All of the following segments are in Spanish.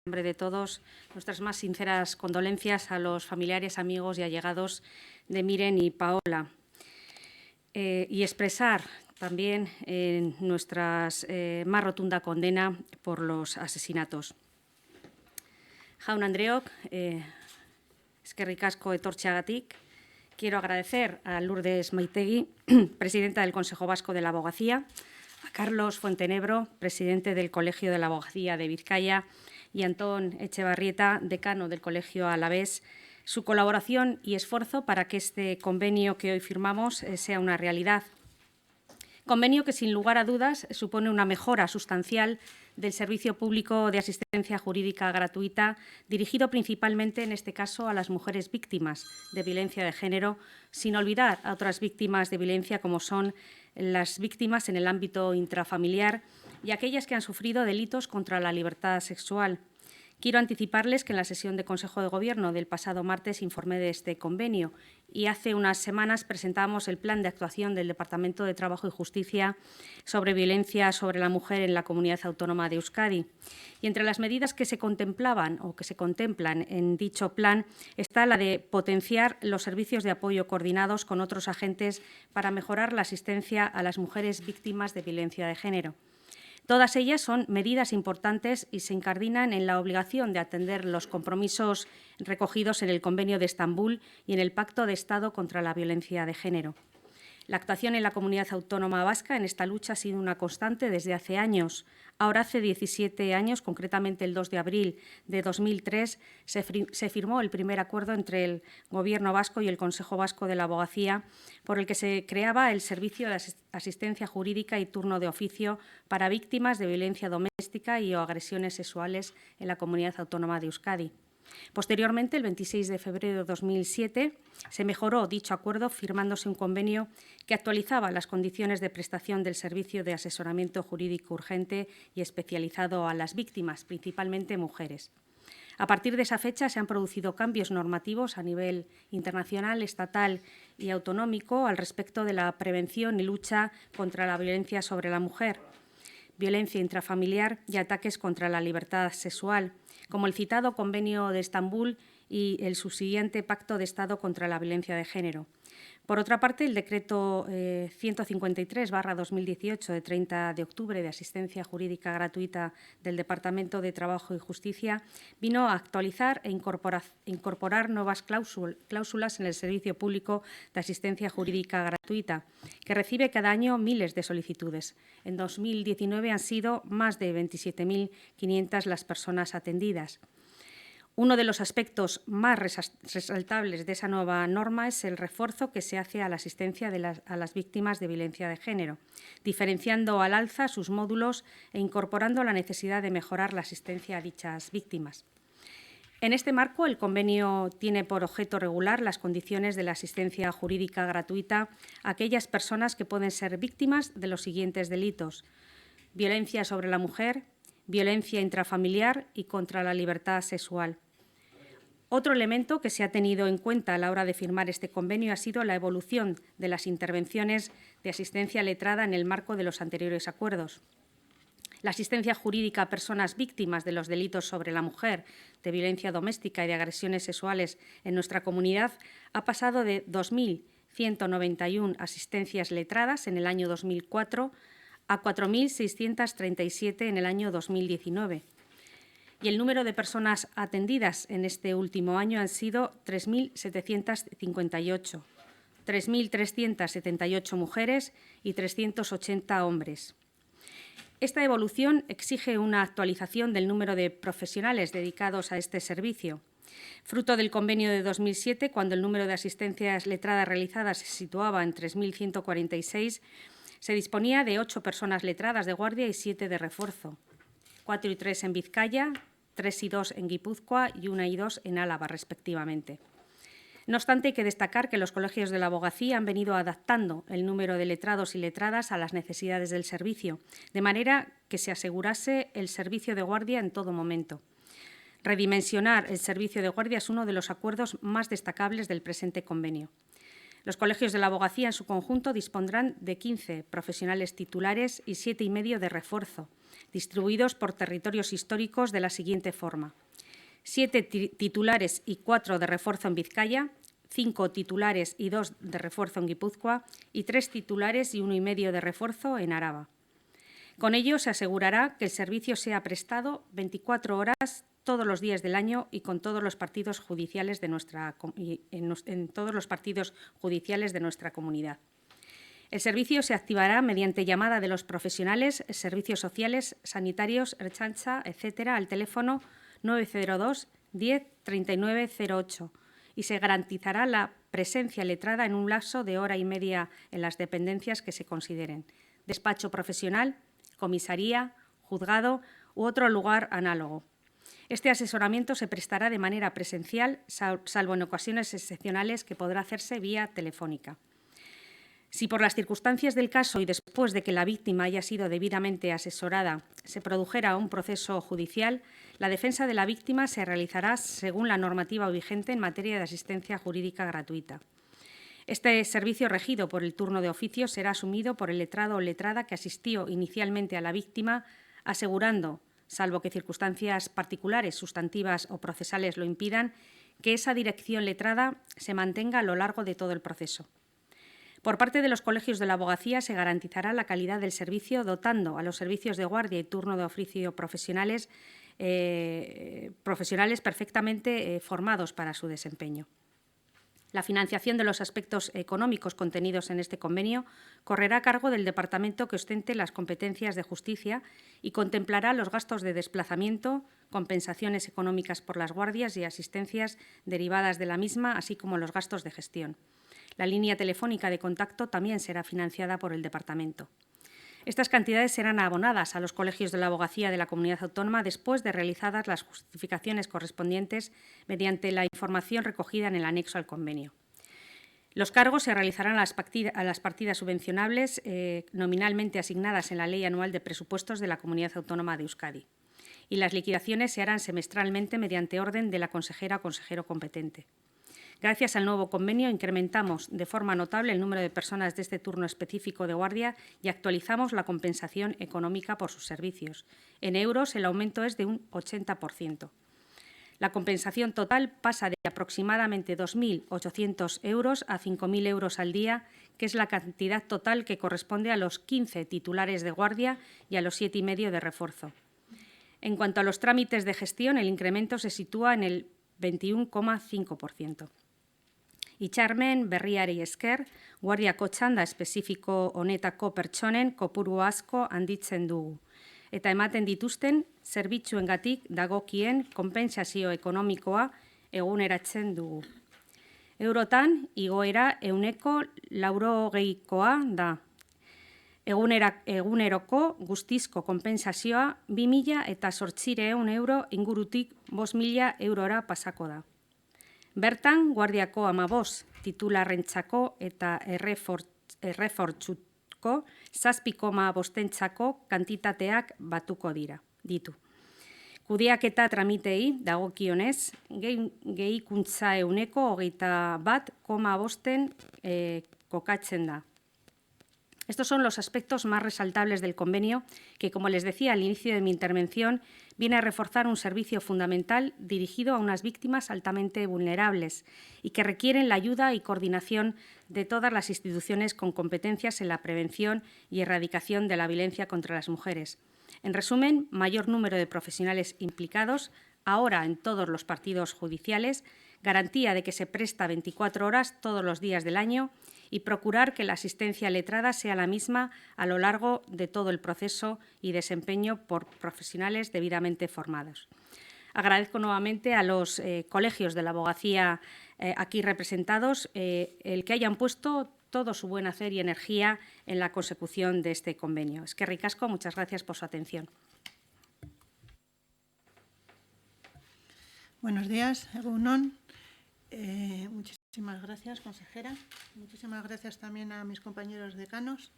En nombre de todos, nuestras más sinceras condolencias a los familiares, amigos y allegados de Miren y Paola. Y expresar también nuestra más rotunda condena por los asesinatos. Jaun Andreok, eskerrik asko etortzeagatik. Quiero agradecer a Lourdes Maitegui, presidenta del Consejo Vasco de la Abogacía, a Carlos Fuentenebro, presidente del Colegio de la Abogacía de Vizcaya, y Antón Echevarrieta, decano del Colegio Alavés, su colaboración y esfuerzo para que este convenio que hoy firmamos sea una realidad. Convenio que, sin lugar a dudas, supone una mejora sustancial del servicio público de asistencia jurídica gratuita, dirigido principalmente, en este caso, a las mujeres víctimas de violencia de género, sin olvidar a otras víctimas de violencia como son las víctimas en el ámbito intrafamiliar y aquellas que han sufrido delitos contra la libertad sexual. Quiero anticiparles que en la sesión de Consejo de Gobierno del pasado martes informé de este convenio y hace unas semanas presentamos el plan de actuación del Departamento de Trabajo y Justicia sobre violencia sobre la mujer en la Comunidad Autónoma de Euskadi. Y entre las medidas que se contemplaban o que se contemplan en dicho plan está la de potenciar los servicios de apoyo coordinados con otros agentes para mejorar la asistencia a las mujeres víctimas de violencia de género. Todas ellas son medidas importantes y se incardinan en la obligación de atender los compromisos recogidos en el Convenio de Estambul y en el Pacto de Estado contra la Violencia de Género. La actuación en la Comunidad Autónoma Vasca en esta lucha ha sido una constante desde hace años. Ahora hace 17 años, concretamente el 2 de abril de 2003, se firmó el primer acuerdo entre el Gobierno vasco y el Consejo Vasco de la Abogacía, por el que se creaba el Servicio de Asistencia Jurídica y Turno de Oficio para víctimas de violencia doméstica y o agresiones sexuales en la Comunidad Autónoma de Euskadi. Posteriormente, el 26 de febrero de 2007, se mejoró dicho acuerdo firmándose un convenio que actualizaba las condiciones de prestación del servicio de asesoramiento jurídico urgente y especializado a las víctimas, principalmente mujeres. A partir de esa fecha se han producido cambios normativos a nivel internacional, estatal y autonómico al respecto de la prevención y lucha contra la violencia sobre la mujer, violencia intrafamiliar y ataques contra la libertad sexual, como el citado Convenio de Estambul y el subsiguiente Pacto de Estado contra la Violencia de Género. Por otra parte, el Decreto 153/2018 de 30 de octubre de asistencia jurídica gratuita del Departamento de Trabajo y Justicia vino a actualizar e incorporar nuevas cláusulas en el servicio público de asistencia jurídica gratuita, que recibe cada año miles de solicitudes. En 2019 han sido más de 27.500 las personas atendidas. Uno de los aspectos más resaltables de esa nueva norma es el refuerzo que se hace a la asistencia a las víctimas de violencia de género, diferenciando al alza sus módulos e incorporando la necesidad de mejorar la asistencia a dichas víctimas. En este marco, el convenio tiene por objeto regular las condiciones de la asistencia jurídica gratuita a aquellas personas que pueden ser víctimas de los siguientes delitos: violencia sobre la mujer, violencia intrafamiliar y contra la libertad sexual. Otro elemento que se ha tenido en cuenta a la hora de firmar este convenio ha sido la evolución de las intervenciones de asistencia letrada en el marco de los anteriores acuerdos. La asistencia jurídica a personas víctimas de los delitos sobre la mujer, de violencia doméstica y de agresiones sexuales en nuestra comunidad ha pasado de 2.191 asistencias letradas en el año 2004 a 4.637 en el año 2019. Y el número de personas atendidas en este último año han sido 3.758, 3.378 mujeres y 380 hombres. Esta evolución exige una actualización del número de profesionales dedicados a este servicio. Fruto del convenio de 2007, cuando el número de asistencias letradas realizadas se situaba en 3.146, se disponía de 8 personas letradas de guardia y 7 de refuerzo, 4 y 3 en Vizcaya, 3 y 2 en Guipúzcoa y 1 y 2 en Álava, respectivamente. No obstante, hay que destacar que los colegios de la abogacía han venido adaptando el número de letrados y letradas a las necesidades del servicio, de manera que se asegurase el servicio de guardia en todo momento. Redimensionar el servicio de guardia es uno de los acuerdos más destacables del presente convenio. Los colegios de la abogacía en su conjunto dispondrán de 15 profesionales titulares y 7,5 de refuerzo, distribuidos por territorios históricos de la siguiente forma: 7 titulares y 4 de refuerzo en Vizcaya, 5 titulares y 2 de refuerzo en Guipúzcoa y 3 titulares y 1,5 de refuerzo en Araba. Con ello se asegurará que el servicio sea prestado 24 horas todos los días del año y con todos los partidos judiciales de en todos los partidos judiciales de nuestra comunidad. El servicio se activará mediante llamada de los profesionales, servicios sociales, sanitarios, Ertzaintza, etcétera, al teléfono 902 10 39 08 y se garantizará la presencia letrada en un lapso de hora y media en las dependencias que se consideren: despacho profesional, comisaría, juzgado u otro lugar análogo. Este asesoramiento se prestará de manera presencial, salvo en ocasiones excepcionales que podrá hacerse vía telefónica. Si por las circunstancias del caso y después de que la víctima haya sido debidamente asesorada se produjera un proceso judicial, la defensa de la víctima se realizará según la normativa vigente en materia de asistencia jurídica gratuita. Este servicio, regido por el turno de oficio, será asumido por el letrado o letrada que asistió inicialmente a la víctima, asegurando, salvo que circunstancias particulares, sustantivas o procesales lo impidan, que esa dirección letrada se mantenga a lo largo de todo el proceso. Por parte de los colegios de la abogacía se garantizará la calidad del servicio, dotando a los servicios de guardia y turno de oficio profesionales perfectamente formados para su desempeño. La financiación de los aspectos económicos contenidos en este convenio correrá a cargo del departamento que ostente las competencias de justicia y contemplará los gastos de desplazamiento, compensaciones económicas por las guardias y asistencias derivadas de la misma, así como los gastos de gestión. La línea telefónica de contacto también será financiada por el departamento. Estas cantidades serán abonadas a los colegios de la abogacía de la Comunidad Autónoma después de realizadas las justificaciones correspondientes mediante la información recogida en el anexo al convenio. Los cargos se realizarán a las partidas subvencionables nominalmente asignadas en la Ley Anual de Presupuestos de la Comunidad Autónoma de Euskadi y las liquidaciones se harán semestralmente mediante orden de la consejera o consejero competente. Gracias al nuevo convenio incrementamos de forma notable el número de personas de este turno específico de guardia y actualizamos la compensación económica por sus servicios. En euros el aumento es de un 80%. La compensación total pasa de aproximadamente 2.800 euros a 5.000 euros al día, que es la cantidad total que corresponde a los 15 titulares de guardia y a los 7,5 de refuerzo. En cuanto a los trámites de gestión, el incremento se sitúa en el 21,5%. Hitzarmen berriari esker, guardiako txanda espezifiko honetako pertsonen kopuru asko handitzen dugu. Eta ematen dituzten, zerbitzuengatik dagokien konpentsazio ekonomikoa eguneratzen dugu. Eurotan, igoera 80%koa da. Eguneroko guztizko konpentsazioa 2.800 euro ingurutik 5.000 eurora pasako da. Bertan, guardiako 15 titularrentzako eta errefortzuko 7,5 kantitateak batuko ditu. Kudeaketa tramitei dagokionez, gehikuntza 21,5 kokatzen da. Estos son los aspectos más resaltables del convenio que, como les decía al inicio de mi intervención, viene a reforzar un servicio fundamental dirigido a unas víctimas altamente vulnerables y que requieren la ayuda y coordinación de todas las instituciones con competencias en la prevención y erradicación de la violencia contra las mujeres. En resumen, mayor número de profesionales implicados, ahora en todos los partidos judiciales, garantía de que se presta 24 horas todos los días del año y procurar que la asistencia letrada sea la misma a lo largo de todo el proceso y desempeño por profesionales debidamente formados. Agradezco nuevamente a los colegios de la abogacía aquí representados el que hayan puesto todo su buen hacer y energía en la consecución de este convenio. Eskerrik asko, muchas gracias por su atención. Buenos días, egun on. Muchísimas gracias, consejera. Muchísimas gracias también a mis compañeros decanos.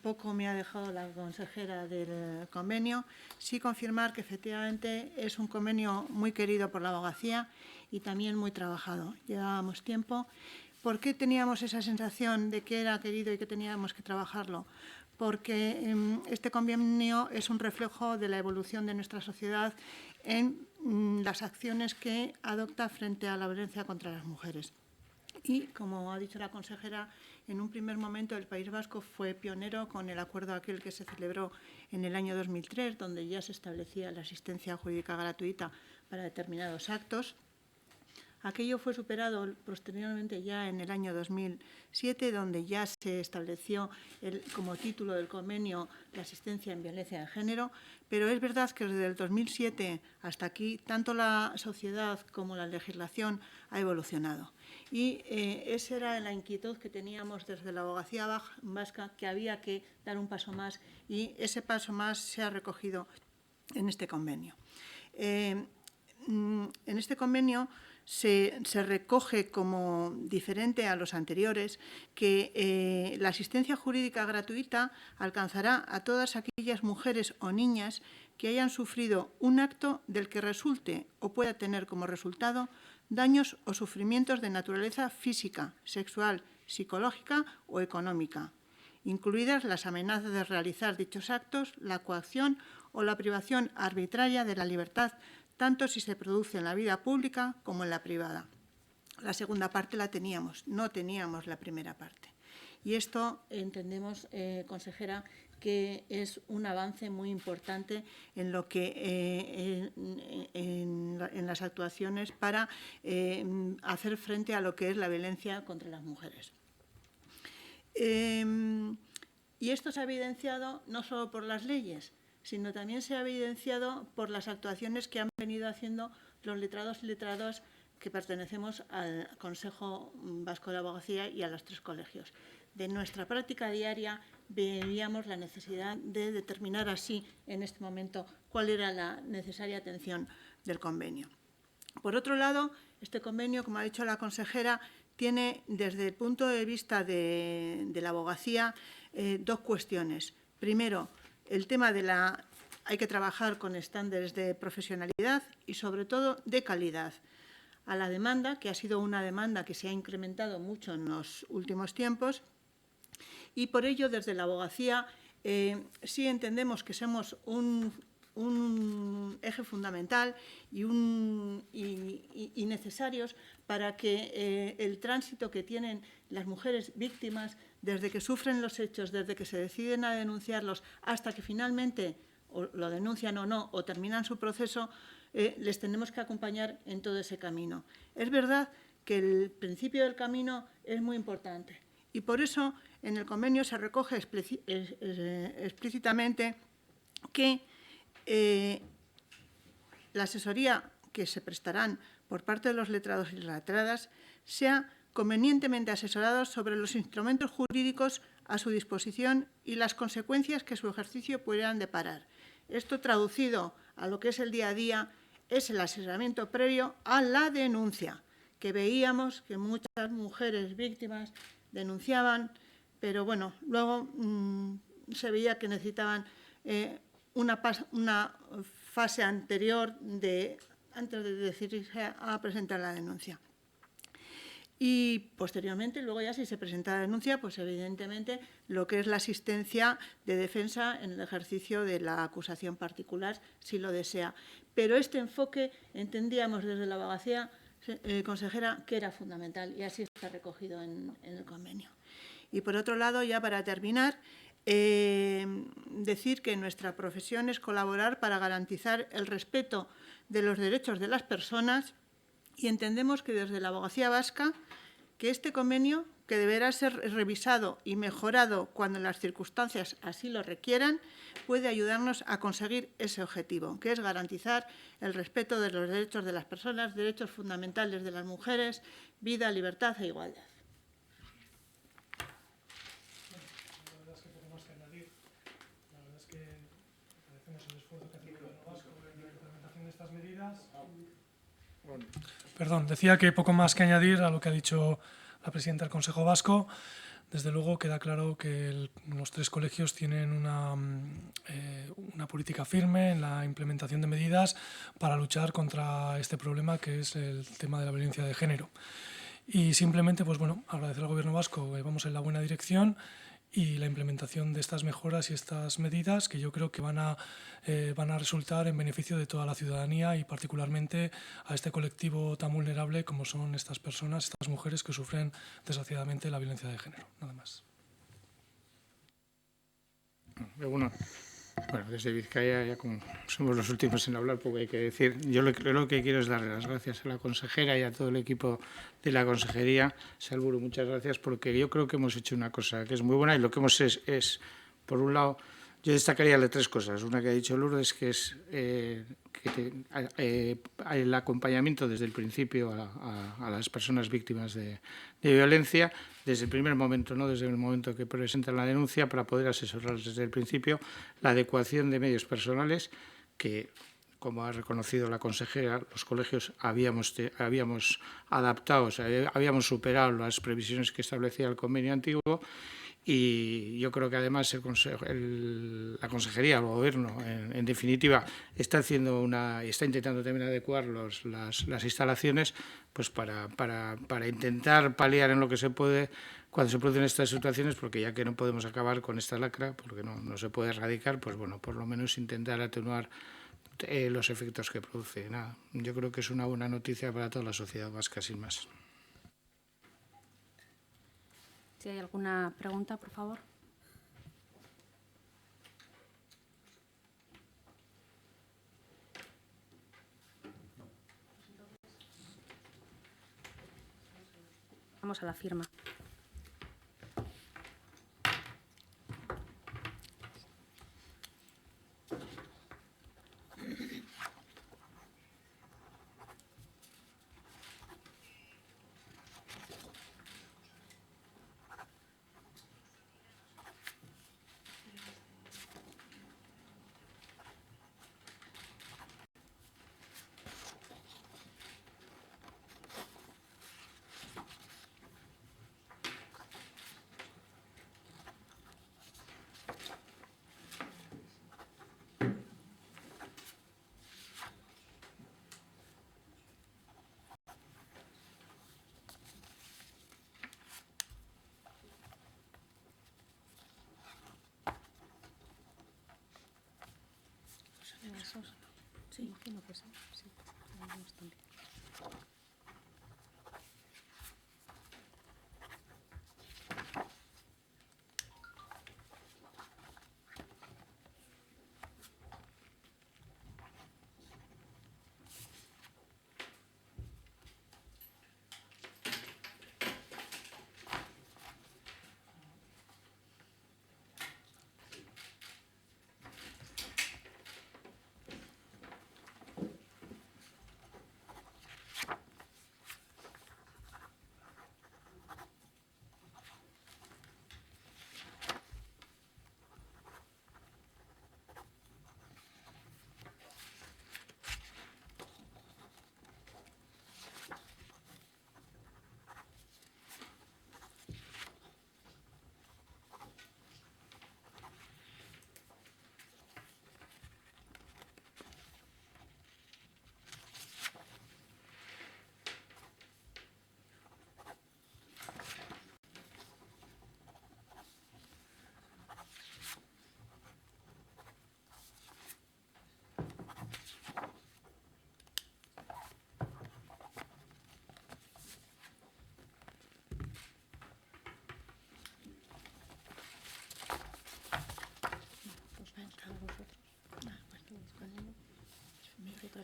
Poco me ha dejado la consejera del convenio. Sí confirmar que efectivamente es un convenio muy querido por la abogacía y también muy trabajado. Llevábamos tiempo. ¿Por qué teníamos esa sensación de que era querido y que teníamos que trabajarlo? porque este convenio es un reflejo de la evolución de nuestra sociedad en las acciones que adopta frente a la violencia contra las mujeres. Y, como ha dicho la consejera, en un primer momento el País Vasco fue pionero con el acuerdo aquel que se celebró en el año 2003, donde ya se establecía la asistencia jurídica gratuita para determinados actos. Aquello fue superado posteriormente ya en el año 2007, donde ya se estableció como título del convenio la asistencia en violencia de género, pero es verdad que desde el 2007 hasta aquí tanto la sociedad como la legislación ha evolucionado. Y esa era la inquietud que teníamos desde la abogacía vasca, que había que dar un paso más, y ese paso más se ha recogido en este convenio. En este convenio se recoge como diferente a los anteriores que la asistencia jurídica gratuita alcanzará a todas aquellas mujeres o niñas que hayan sufrido un acto del que resulte o pueda tener como resultado daños o sufrimientos de naturaleza física, sexual, psicológica o económica, incluidas las amenazas de realizar dichos actos, la coacción o la privación arbitraria de la libertad, tanto si se produce en la vida pública como en la privada. La segunda parte la teníamos, no teníamos la primera parte. Y esto entendemos, consejera, que es un avance muy importante en lo que en las actuaciones para hacer frente a lo que es la violencia contra las mujeres. Y esto se ha evidenciado no solo por las leyes, sino también se ha evidenciado por las actuaciones que han venido haciendo los letrados y letradas que pertenecemos al Consejo Vasco de Abogacía y a los 3 colegios. De nuestra práctica diaria veíamos la necesidad de determinar así, en este momento, cuál era la necesaria atención del convenio. Por otro lado, este convenio, como ha dicho la consejera, tiene, desde el punto de vista de la abogacía, 2 cuestiones. Primero, el tema de hay que trabajar con estándares de profesionalidad y, sobre todo, de calidad. A la demanda, que ha sido una demanda que se ha incrementado mucho en los últimos tiempos, y por ello, desde la abogacía, sí entendemos que somos un eje fundamental y necesarios para que el tránsito que tienen las mujeres víctimas, desde que sufren los hechos, desde que se deciden a denunciarlos, hasta que finalmente o lo denuncian o no, o terminan su proceso, les tenemos que acompañar en todo ese camino. Es verdad que el principio del camino es muy importante y por eso en el convenio se recoge explícitamente que la asesoría que se prestarán por parte de los letrados y letradas sea convenientemente asesorados sobre los instrumentos jurídicos a su disposición y las consecuencias que su ejercicio pudieran deparar. Esto, traducido a lo que es el día a día, es el asesoramiento previo a la denuncia, que veíamos que muchas mujeres víctimas denunciaban, pero bueno, luego se veía que necesitaban una fase anterior antes de decidirse a presentar la denuncia. Y posteriormente, luego ya si se presenta la denuncia, pues evidentemente lo que es la asistencia de defensa en el ejercicio de la acusación particular, si lo desea. Pero este enfoque entendíamos desde la abogacía, consejera, que era fundamental y así está recogido en el convenio. Y por otro lado, ya para terminar, decir que nuestra profesión es colaborar para garantizar el respeto de los derechos de las personas y entendemos que desde la abogacía vasca que este convenio, que deberá ser revisado y mejorado cuando las circunstancias así lo requieran, puede ayudarnos a conseguir ese objetivo, que es garantizar el respeto de los derechos de las personas, derechos fundamentales de las mujeres, vida, libertad e igualdad. La verdad es que poco más que añadir. La verdad es que agradecemos el esfuerzo que hace el Gobierno vasco en la implementación de estas medidas. Perdón, decía que poco más que añadir a lo que ha dicho la presidenta del Consejo Vasco. Desde luego queda claro que los 3 colegios tienen una política firme en la implementación de medidas para luchar contra este problema que es el tema de la violencia de género. Y simplemente, pues bueno, agradecer al Gobierno vasco que vamos en la buena dirección y la implementación de estas mejoras y estas medidas que yo creo que van a resultar en beneficio de toda la ciudadanía y particularmente a este colectivo tan vulnerable como son estas personas, estas mujeres que sufren desgraciadamente la violencia de género. Nada más. Bueno, desde Vizcaya, ya como somos los últimos en hablar, poco hay que decir. Yo lo que quiero es darle las gracias a la consejera y a todo el equipo de la consejería. Salburu, muchas gracias, porque yo creo que hemos hecho una cosa que es muy buena y lo que hemos es por un lado, yo destacaría tres cosas. Una que ha dicho Lourdes, que es el acompañamiento desde el principio a las personas víctimas de violencia, desde el primer momento, no desde el momento que presentan la denuncia, para poder asesorarles desde el principio, la adecuación de medios personales que, como ha reconocido la consejera, los colegios habíamos adaptado, o sea, habíamos superado las previsiones que establecía el convenio antiguo. Y yo creo que además la consejería, el gobierno, en definitiva, está intentando también adecuar las instalaciones, pues para intentar paliar en lo que se puede cuando se producen estas situaciones, porque ya que no podemos acabar con esta lacra, porque no se puede erradicar, pues bueno, por lo menos intentar atenuar los efectos que produce. Nada, yo creo que es una buena noticia para toda la sociedad vasca, sin más. Si hay alguna pregunta, por favor. Vamos a la firma. Sí, imagino que sí. Sí, también.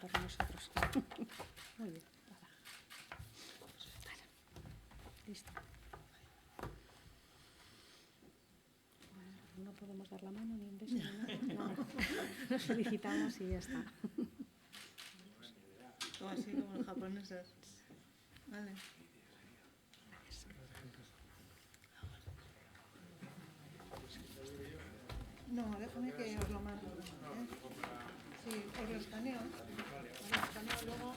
Para nosotros. Muy bien. Listo. No podemos dar la mano ni un beso ni nada. Nos felicitamos y ya está. O así como los japoneses. Vale. No, déjame que os lo mando. Sí, os lo escaneo. Os lo escaneo luego.